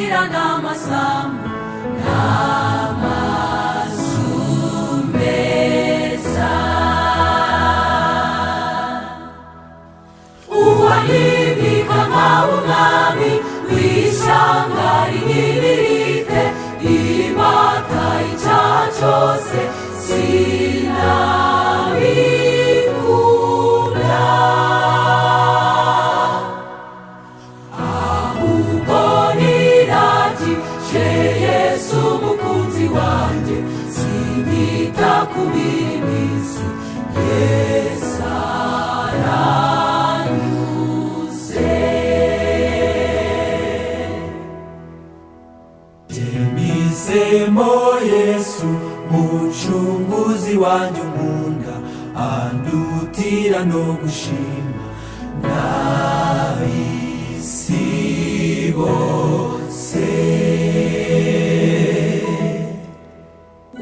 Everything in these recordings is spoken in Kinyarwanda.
utagira n'amasambu n'amazu meza. Uwanyimika nk'umwami w'ishyanga rinini rite, imata icyaha cyose sinabikunda, ahubwo niragije Yesu umukunzi wanjye, sinyita ku biri mu isi. Yesu aranyuze. Mpisemo Yesu mucunguzi wanjye unkunda, andutira no gushima n'ab'isi bose.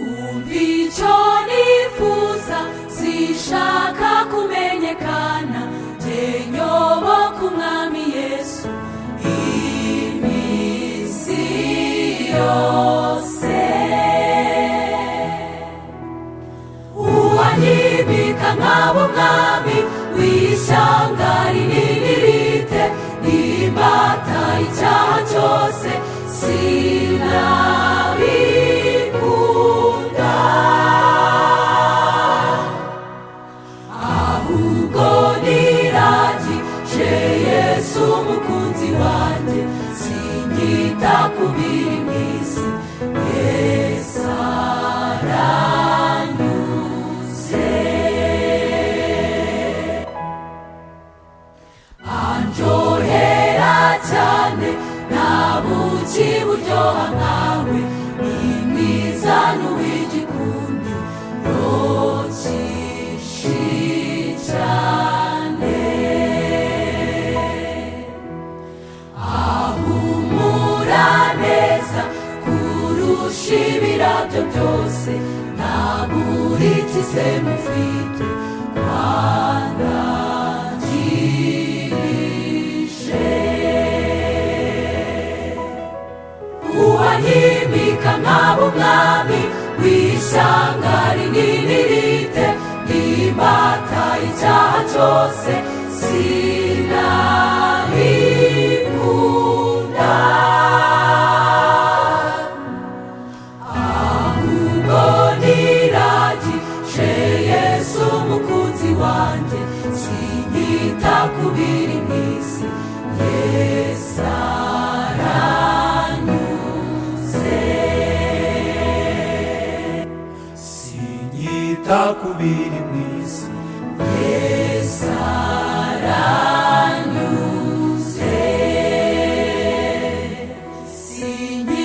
Umva icyo nifuza, sinshaka kumenyekana, jye nyoboka umwami Yesu iminsi yose. Uwanyimika nk'aba umwami w'ishyanga rinini rite, n'imbata icyaha cyose sinabikunda, ahubwo niragije Yesu umukunzi wanjye, sinyita ku biri mu isi. Yesu aranyuze. Anjohera cyane, nta buki buryoha nkawe, ni mwiza n'uw'igikundi, yokishi cyane. Ahumura neza kurusha ibirabyo byose, ntabura ikize mufite twandangirije. Uwanyimika nk'aba umwami w'ishyanga rinini rite, n'imbata icyaha cyose sinabikunda, ahubwo niragije Yesu umukunzi wanjye, sinyita ku biri mu isi. Yesu aranyuze. Sinyita ku biri mu isi. Yesu aranyuze. Sinyita